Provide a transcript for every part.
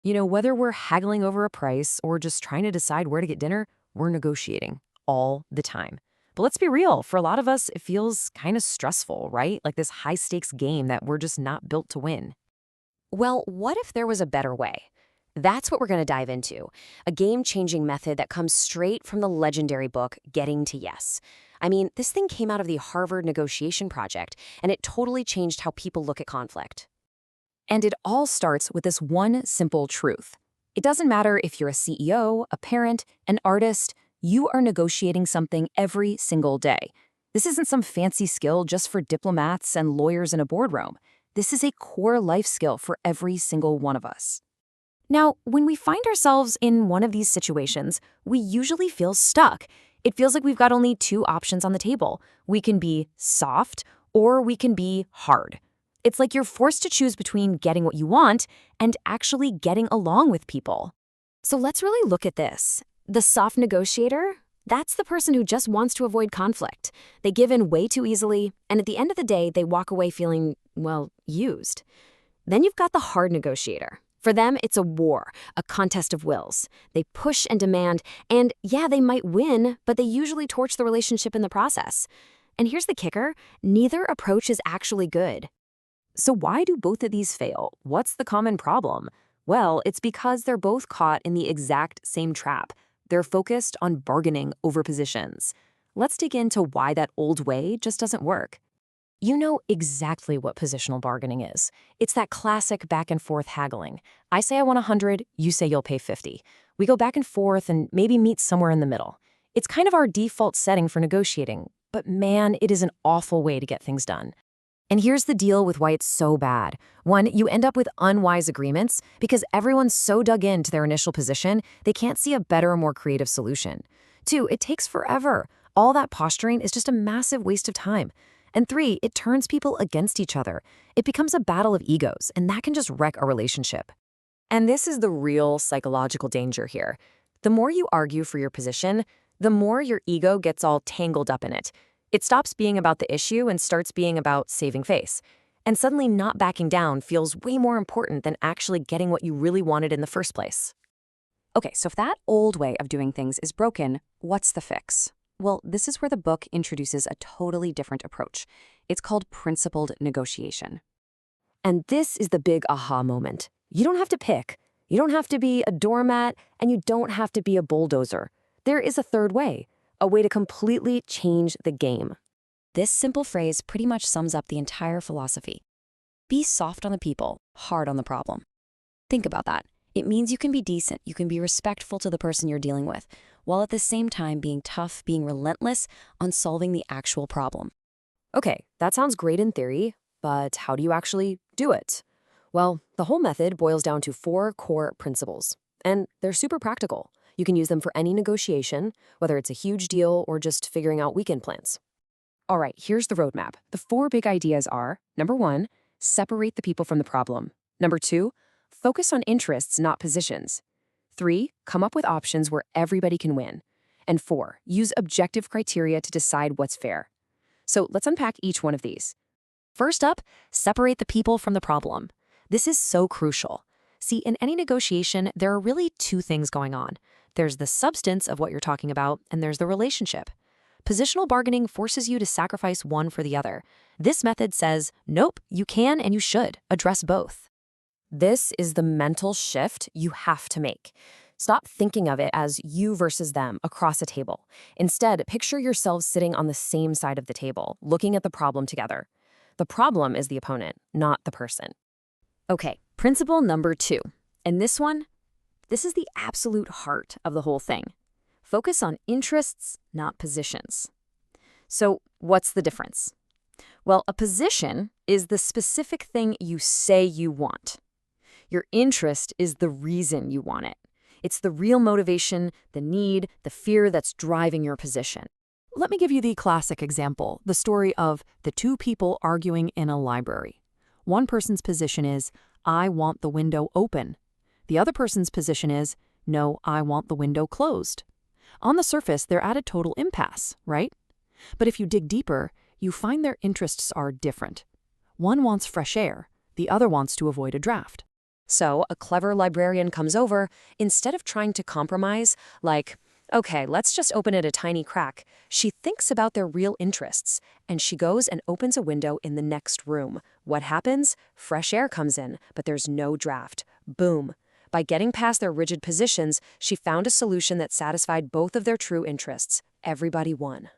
Whether we're haggling over a price or just trying to decide where to get dinner, we're negotiating all the time. But let's be real, for a lot of us, it feels kind of stressful, right? Like this high stakes game that we're just not built to win. Well, what if there was a better way? That's what we're going to dive into. A game changing method that comes straight from the legendary book, Getting to Yes. I mean, this thing came out of the Harvard Negotiation Project, and it totally changed how people look at conflict. And it all starts with this one simple truth. It doesn't matter if you're a CEO, a parent, an artist, you are negotiating something every single day. This isn't some fancy skill just for diplomats and lawyers in a boardroom. This is a core life skill for every single one of us. Now, when we find ourselves in one of these situations, we usually feel stuck. It feels like we've got only two options on the table. We can be soft or we can be hard. It's like you're forced to choose between getting what you want and actually getting along with people. So let's really look at this. The soft negotiator, that's the person who just wants to avoid conflict. They give in way too easily, and at the end of the day, they walk away feeling, well, used. Then you've got the hard negotiator. For them, it's a war, a contest of wills. They push and demand, and yeah, they might win, but they usually torch the relationship in the process. And here's the kicker, neither approach is actually good. So why do both of these fail? What's the common problem? Well, it's because they're both caught in the exact same trap. They're focused on bargaining over positions. Let's dig into why that old way just doesn't work. You know exactly what positional bargaining is. It's that classic back and forth haggling. I say I want 100, you say you'll pay 50. We go back and forth and maybe meet somewhere in the middle. It's kind of our default setting for negotiating, but man, it is an awful way to get things done. And here's the deal with why it's so bad. One, you end up with unwise agreements because everyone's so dug into their initial position, they can't see a better or more creative solution. Two, it takes forever. All that posturing is just a massive waste of time. And three, it turns people against each other. It becomes a battle of egos, and that can just wreck a relationship. And this is the real psychological danger here. The more you argue for your position, the more your ego gets all tangled up in it. It stops being about the issue and starts being about saving face. And suddenly not backing down feels way more important than actually getting what you really wanted in the first place. Okay, so if that old way of doing things is broken, what's the fix? Well, this is where the book introduces a totally different approach. It's called principled negotiation. And this is the big aha moment. You don't have to pick. You don't have to be a doormat, and you don't have to be a bulldozer. There is a third way, a way to completely change the game. This simple phrase pretty much sums up the entire philosophy. Be soft on the people, hard on the problem. Think about that. It means you can be decent, you can be respectful to the person you're dealing with, while at the same time being tough, being relentless on solving the actual problem. Okay, that sounds great in theory, but how do you actually do it? Well, the whole method boils down to 4 core principles, and they're super practical. You can use them for any negotiation, whether it's a huge deal or just figuring out weekend plans. All right, here's the roadmap. The 4 big ideas are, number 1, separate the people from the problem. Number 2, focus on interests, not positions. 3, come up with options where everybody can win. And 4, use objective criteria to decide what's fair. So let's unpack each one of these. First up, separate the people from the problem. This is so crucial. See, in any negotiation, there are really 2 things going on. There's the substance of what you're talking about, and there's the relationship. Positional bargaining forces you to sacrifice one for the other. This method says, nope, you can and you should address both. This is the mental shift you have to make. Stop thinking of it as you versus them across a table. Instead, picture yourselves sitting on the same side of the table, looking at the problem together. The problem is the opponent, not the person. Okay, principle number 2. And this is the absolute heart of the whole thing. Focus on interests, not positions. So what's the difference? Well, a position is the specific thing you say you want. Your interest is the reason you want it. It's the real motivation, the need, the fear that's driving your position. Let me give you the classic example, the story of the 2 people arguing in a library. One person's position is, I want the window open. The other person's position is, no, I want the window closed. On the surface, they're at a total impasse, right? But if you dig deeper, you find their interests are different. One wants fresh air, the other wants to avoid a draft. So a clever librarian comes over, instead of trying to compromise, like, okay, let's just open it a tiny crack, she thinks about their real interests, and she goes and opens a window in the next room. What happens? Fresh air comes in, but there's no draft. Boom. By getting past their rigid positions, she found a solution that satisfied both of their true interests. Everybody won.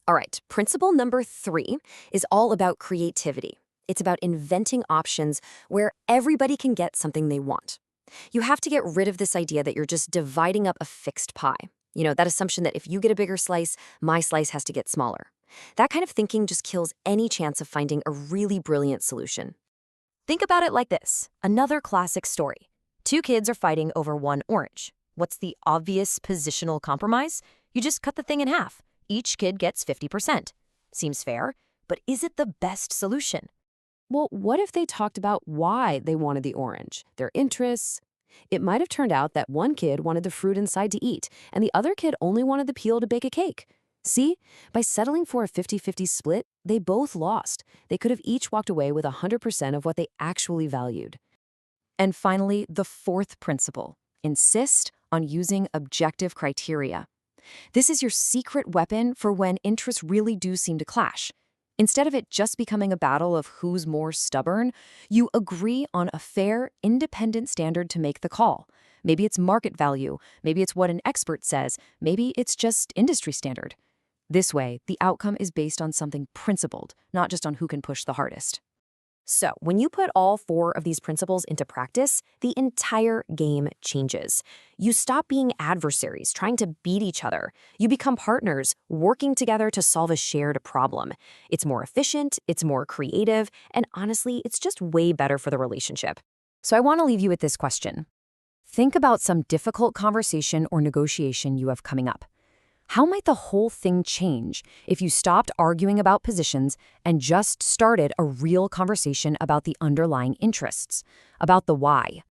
All right, principle number 3 is all about creativity. It's about inventing options where everybody can get something they want. You have to get rid of this idea that you're just dividing up a fixed pie. That assumption that if you get a bigger slice, my slice has to get smaller. That kind of thinking just kills any chance of finding a really brilliant solution. Think about it like this. Another classic story. 2 kids are fighting over one orange. What's the obvious positional compromise? You just cut the thing in half. Each kid gets 50%. Seems fair, but is it the best solution? Well, what if they talked about why they wanted the orange, their interests? It might have turned out that one kid wanted the fruit inside to eat, and the other kid only wanted the peel to bake a cake. See, by settling for a 50-50 split, they both lost. They could have each walked away with 100% of what they actually valued. And finally, the 4th principle. Insist on using objective criteria. This is your secret weapon for when interests really do seem to clash. Instead of it just becoming a battle of who's more stubborn, you agree on a fair, independent standard to make the call. Maybe it's market value, maybe it's what an expert says, maybe it's just industry standard. This way, the outcome is based on something principled, not just on who can push the hardest. So, when you put all 4 of these principles into practice, the entire game changes. You stop being adversaries trying to beat each other. You become partners working together to solve a shared problem. It's more efficient, it's more creative, and honestly, it's just way better for the relationship. So I want to leave you with this question. Think about some difficult conversation or negotiation you have coming up. How might the whole thing change if you stopped arguing about positions and just started a real conversation about the underlying interests, about the why?